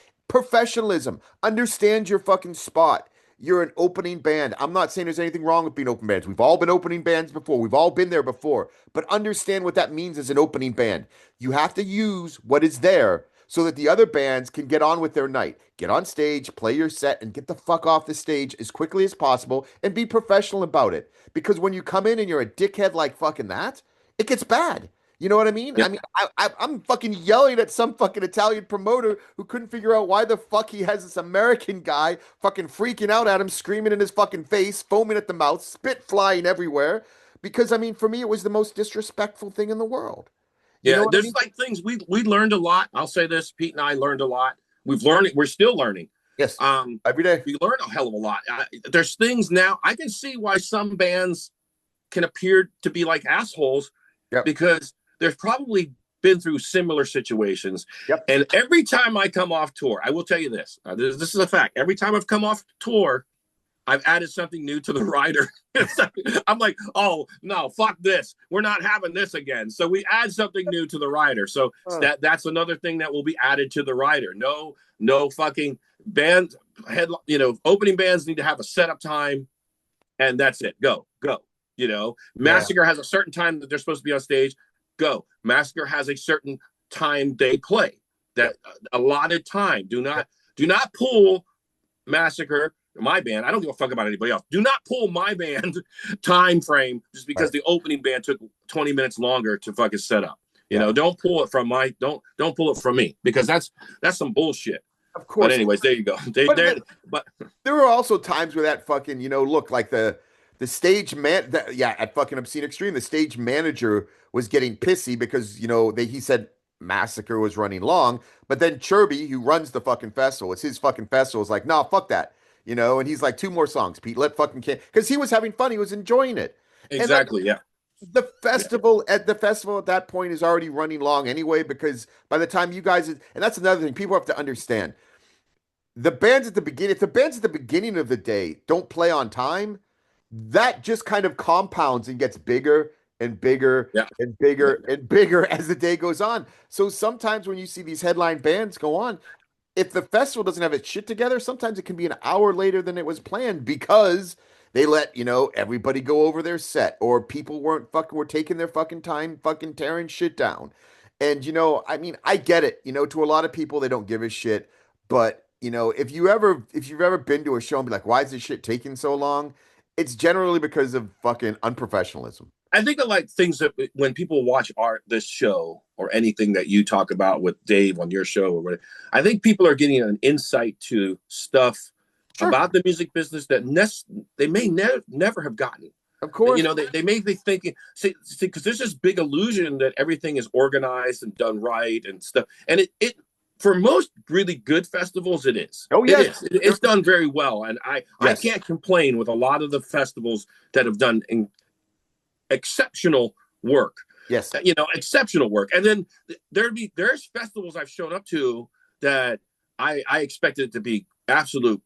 Professionalism. Understand your fucking spot. You're an opening band. I'm not saying there's anything wrong with being open bands. We've all been opening bands before. We've all been there before. But understand what that means as an opening band. You have to use what is there so that the other bands can get on with their night. Get on stage, play your set, and get the fuck off the stage as quickly as possible and be professional about it. Because when you come in and you're a dickhead like fucking that, it gets bad. You know what I mean? I Yep. mean, I'm fucking yelling at some fucking Italian promoter who couldn't figure out why the fuck he has this American guy fucking freaking out at him, screaming in his fucking face, foaming at the mouth, spit flying everywhere. Because, I mean, for me, it was the most disrespectful thing in the world. You know Yeah. what I There's mean? like things we learned a lot. I'll say this: Pete and I learned a lot. We've learned it. We're still learning. Yes. Um, Every day. we learn a hell of a lot. There's things now I can see why some bands can appear to be like assholes Yep. because they've probably been through similar situations. Yep. And every time I come off tour, I will tell you this. This is a fact. Every time I've come off tour, I've added something new to the rider. I'm like, oh no, fuck this. We're not having this again. So we add something new to the rider. So Oh, that's another thing that will be added to the rider. No fucking band head. Opening bands need to have a setup time, and that's it. Go. yeah. Massacre has a certain time that they're supposed to be on stage. Go. Massacre has a certain time they play. Yep. That allotted time. Do not pull Massacre, my band. I don't give a fuck about anybody else. Do not pull my band time frame just because Right. the opening band took 20 minutes longer to fucking set up. Yeah. Don't pull it from don't pull it from me because that's some bullshit. Of But course. anyways, there you go. But But there were also times where that fucking, look like the stage man, yeah, at fucking Obscene Extreme, the stage manager was getting pissy because he said Massacre was running long, but then Chirby, who runs the fucking festival, it's his fucking festival, is like, no, fuck that, and he's like, two more songs, Pete, let fucking because he was having fun, he was enjoying it, and like exactly, yeah. the festival at that point is already running long anyway because by the time you guys, and that's another thing people have to understand. The bands at the beginning, if the bands at the beginning of the day don't play on time, that just kind of compounds and gets bigger and bigger Yeah. and bigger and bigger as the day goes on. So sometimes when you see these headline bands go on, if the festival doesn't have its shit together, sometimes it can be an hour later than it was planned because they let, everybody go over their set or people were taking their fucking time fucking tearing shit down. And I mean, I get it, to a lot of people they don't give a shit, but if you've ever been to a show and be like, why is this shit taking so long? It's generally because of fucking unprofessionalism. I think of like things that when people watch this show or anything that you talk about with Dave on your show or whatever, I think people are getting an insight to stuff Sure. about the music business that they may never have gotten. Of course. They may be thinking, see, because there's this big illusion that everything is organized and done right and stuff. And it for most really good festivals, it is. Oh, yes. It's done very well. And I Yes. can't complain with a lot of the festivals that have done exceptional work. Yes. Exceptional work. And then there's festivals I've shown up to that I expected it to be absolute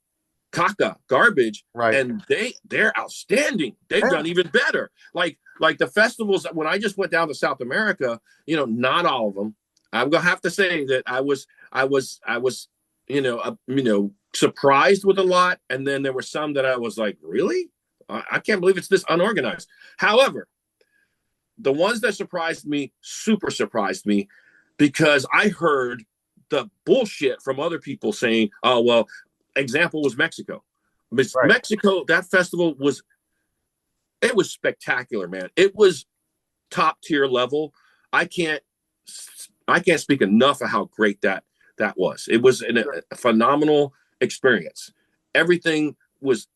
caca garbage, Right. and they're outstanding. They've done even better. Like the festivals when I just went down to South America. Not all of them. I'm gonna have to say that I was surprised with a lot, and then there were some that I was like, really? I can't believe it's this unorganized. However, the ones that surprised me, super surprised me, because I heard the bullshit from other people saying, "Oh well," example was Mexico. Right. Mexico, that festival was it was spectacular, man. It was top tier level. I can't I can't speak enough of how great that was. It was a phenomenal experience. Everything was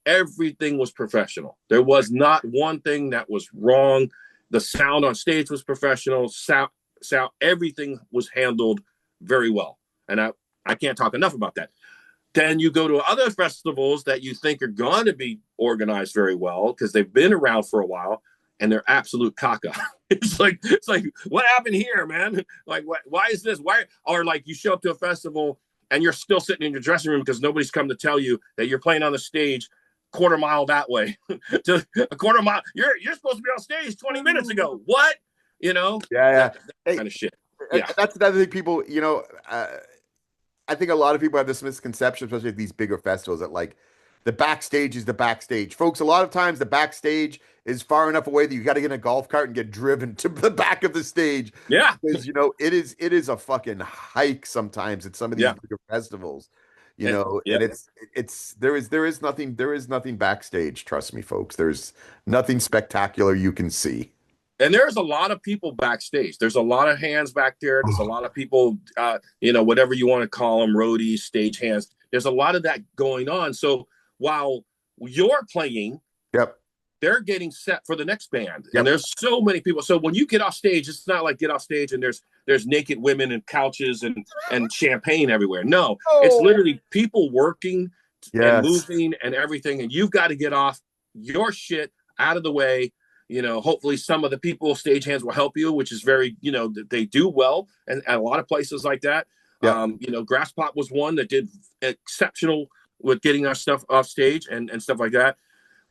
professional. There was not one thing that was wrong. The sound on stage was professional. Sound everything was handled very well. And I can't talk enough about that. Then you go to other festivals that you think are going to be organized very well because they've been around for a while, and they're absolute caca. It's like what happened here, man? Like why is this? Why? Or like you show up to a festival and you're still sitting in your dressing room because nobody's come to tell you that you're playing on the stage quarter mile that way. To a quarter mile. You're supposed to be on stage 20 minutes ago. What? You know? Yeah. That kind of shit. Yeah. That's another thing people, I think a lot of people have this misconception, especially at these bigger festivals, that like the backstage is the backstage. Folks, a lot of times the backstage is far enough away that you got to get in a golf cart and get driven to the back of the stage. Yeah. Because, it is a fucking hike sometimes at some of these bigger festivals. And there is nothing backstage, trust me, folks. There's nothing spectacular you can see. And there's a lot of people backstage. There's a lot of hands back there. There's a lot of people, whatever you want to call them, roadies, stage hands. There's a lot of that going on. So while you're playing, yep, they're getting set for the next band. Yep. And there's so many people. So when you get off stage, it's not like get off stage and there's naked women and couches and champagne everywhere. No, it's literally people working and moving and everything. And you've got to get off your shit out of the way. Hopefully some of the people, stage hands, will help you, which is very, they do well. And at a lot of places like that, Grass Pop was one that did exceptional with getting our stuff off stage and stuff like that.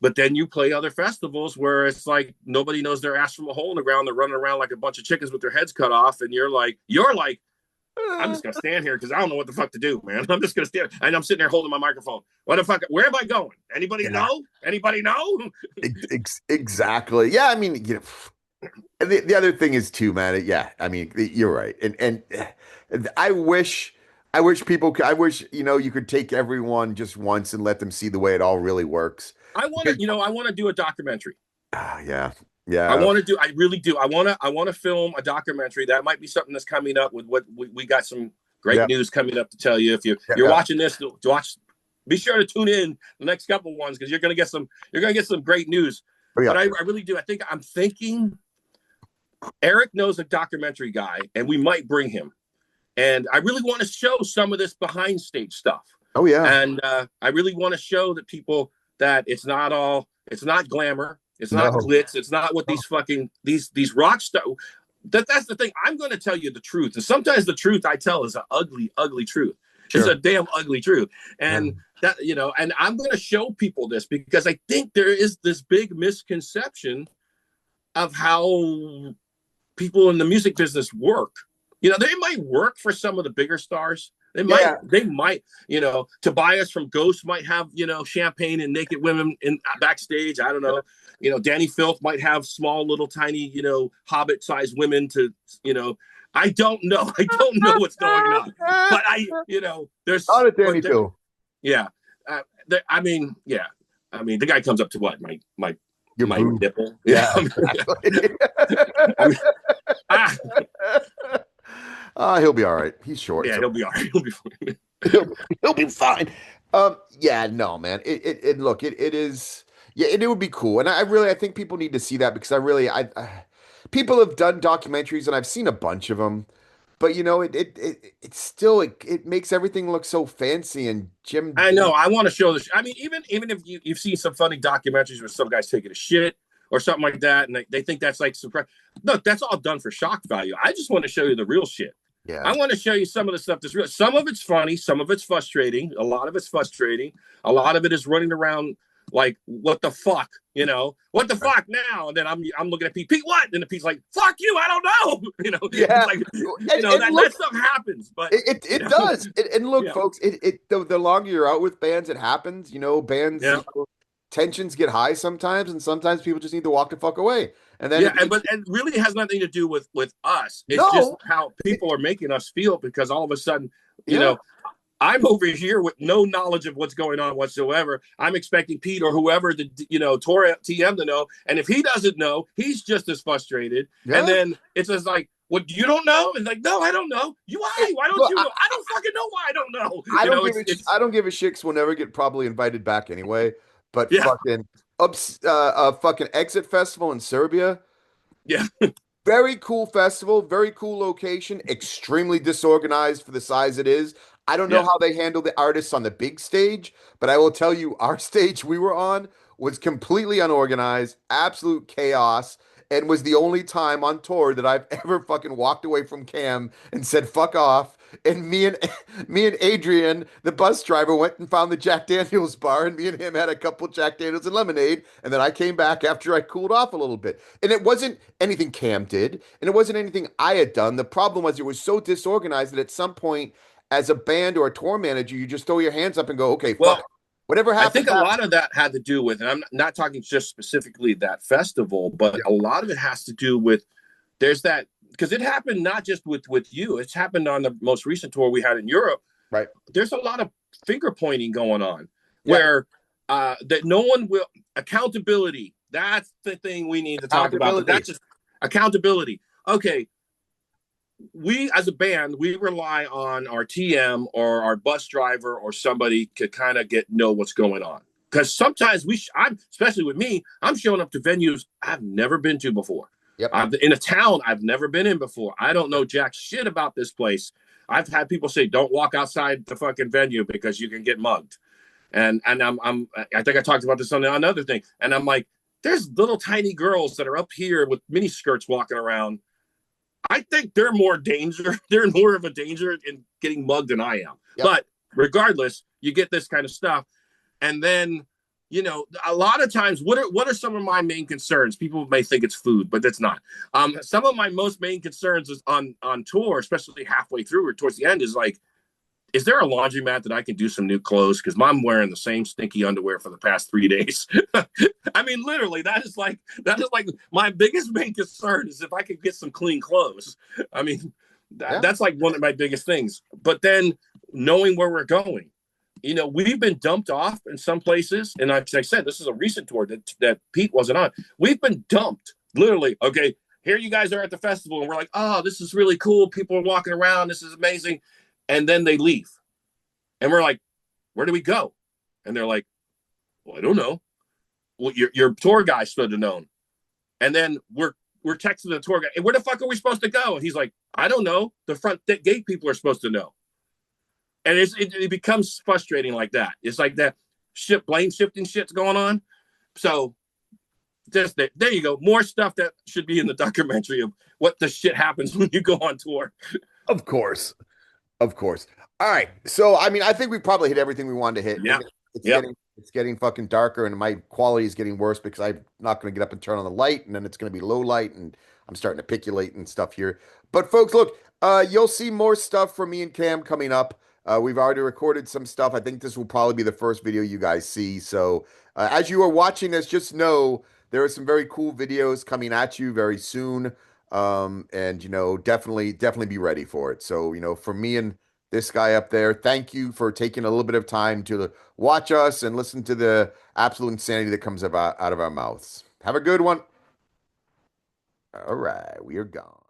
But then you play other festivals where it's like nobody knows their ass from a hole in the ground. They're running around like a bunch of chickens with their heads cut off. And you're like, I'm just going to stand here because I don't know what the fuck to do, man. I'm just going to stand. And I'm sitting there holding my microphone. What the fuck? Where am I going? Anybody know? Anybody know? Exactly. Yeah. I mean, the other thing is too, man. Yeah. I mean, you're right. And I wish you could take everyone just once and let them see the way it all really works. I want to do a documentary. Yeah. I really do. I want to film a documentary. That might be something that's coming up with what we got some great news coming up to tell you. If you're watching this, be sure to tune in the next couple ones because you're going to get some great news. But I really do. I'm thinking Eric knows a documentary guy and we might bring him. And I really want to show some of this behind stage stuff. Oh yeah. And I really want to show the people that it's not glamour. It's not glitz. It's not what these rock stars. That's the thing. I'm going to tell you the truth. And sometimes the truth I tell is an ugly, ugly truth. Sure. It's a damn ugly truth. And and I'm going to show people this because I think there is this big misconception of how people in the music business work. They might work for some of the bigger stars. They might, Tobias from Ghost might have, champagne and naked women in backstage. I don't know. Danny Filth might have small, little, tiny, hobbit-sized women to, I don't know. I don't know what's going on. But there's not a Danny Filth. Yeah. The guy comes up to what? My nipple. Yeah. He'll be all right. He's short. Yeah, so. he'll be all right. He'll be fine. he'll be fine. Yeah, no, man. It is. Yeah, it would be cool, and I think people need to see that because people have done documentaries, and I've seen a bunch of them, but it still makes everything look so fancy. And Jim, I know. I want to show this. I mean, even if you've seen some funny documentaries where some guy's taking a shit or something like that, and they think that's like surprise. Look, that's all done for shock value. I just want to show you the real shit. Yeah. I want to show you some of the stuff that's real. Some of it's funny, some of it's frustrating. A lot of it's frustrating. A lot of it is running around like, what the fuck, what the fuck now? And then I'm looking at Pete, what? And the Pete's like, fuck you, I don't know. Yeah. Like, that stuff happens, but it does. And look, folks, the longer you're out with bands, it happens. Bands, tensions get high sometimes, and sometimes people just need to walk the fuck away. And then Yeah, and but it really has nothing to do with us. It's just no, how people are making us feel because all of a sudden, you yeah, know, I'm over here with no knowledge of what's going on whatsoever. I'm expecting Pete or whoever the Tora TM to know, and if he doesn't know, he's just as frustrated. And yeah. then it's just like, "What, you don't know?" And like, "No, I don't know. You why? Why don't Look, you know? I don't fucking know why I don't know." I You don't know, give a it's I don't give a shit 'cause we'll never get probably invited back anyway. But yeah, fucking Exit Festival in Serbia. yeah, Very cool festival, very cool location, extremely disorganized for the size it is. I don't know yeah. how they handle the artists on the big stage, but I will tell you, our stage we were on was completely unorganized, absolute chaos, and was the only time on tour that I've ever fucking walked away from Cam and said fuck off. And me and Adrian, the bus driver, went and found the Jack Daniels bar, and me and him had a couple Jack Daniels and lemonade, and then I came back after I cooled off a little bit. And it wasn't anything Cam did, and it wasn't anything I had done. The problem was it was so disorganized that at some point, as a band or a tour manager, you just throw your hands up and go, okay, fuck Well, it. Whatever I happens, think a happens. lot of that had to do with, and I'm not talking just specifically that festival, but Yeah, a lot of it has to do with there's that because it happened not just with you, it's happened on the most recent tour we had in Europe. right. There's a lot of finger pointing going on Yeah, where that no one will accountability. That's the thing we need to talk about. But accountability. that's just accountability. Okay, we as a band we rely on our TM or our bus driver or somebody to kind of know what's going on because sometimes I'm especially with me I'm showing up to venues I've never been to before. Yep. I'm in a town I've never been in before. I don't know jack shit about this place. I've had people say don't walk outside the fucking venue because you can get mugged. And I think I talked about this on another thing. And I'm like, there's little tiny girls that are up here with mini skirts walking around. I think they're more danger. They're more of a danger in getting mugged than I am. Yep. But regardless, you get this kind of stuff, and then a lot of times, what are some of my main concerns? People may think it's food, but that's not. Some of my most main concerns is on tour, especially halfway through or towards the end, is like is there a laundromat that I can do some new clothes? Because I'm wearing the same stinky underwear for the past 3 days. I mean, literally, that is like my biggest main concern is if I could get some clean clothes. I mean, Yeah. that's like one of my biggest things. But then knowing where we're going, we've been dumped off in some places, and like I said, this is a recent tour that Pete wasn't on. We've been dumped, literally. Okay, here you guys are at the festival, and we're like, oh, this is really cool. People are walking around. This is amazing, and then they leave. And we're like, where do we go? And they're like, well, I don't know. Well, your tour guy should have known. And then we're texting the tour guy, hey, where the fuck are we supposed to go? And he's like, I don't know. The front gate people are supposed to know. And it becomes frustrating like that. It's like that blame shifting shit's going on. So just there you go. More stuff that should be in the documentary of what the shit happens when you go on tour. Of course. Of course. All right. So, I mean, I think we probably hit everything we wanted to hit. Yeah. It's Yep. getting fucking darker, and my quality is getting worse because I'm not going to get up and turn on the light, and then it's going to be low light, and I'm starting to piculate and stuff here. But folks, look, you'll see more stuff from me and Cam coming up. We've already recorded some stuff. I think this will probably be the first video you guys see. So, as you are watching this, just know there are some very cool videos coming at you very soon. And definitely be ready for it. So, for me and this guy up there, thank you for taking a little bit of time to watch us and listen to the absolute insanity that comes out of our mouths. Have a good one. All right, we are gone.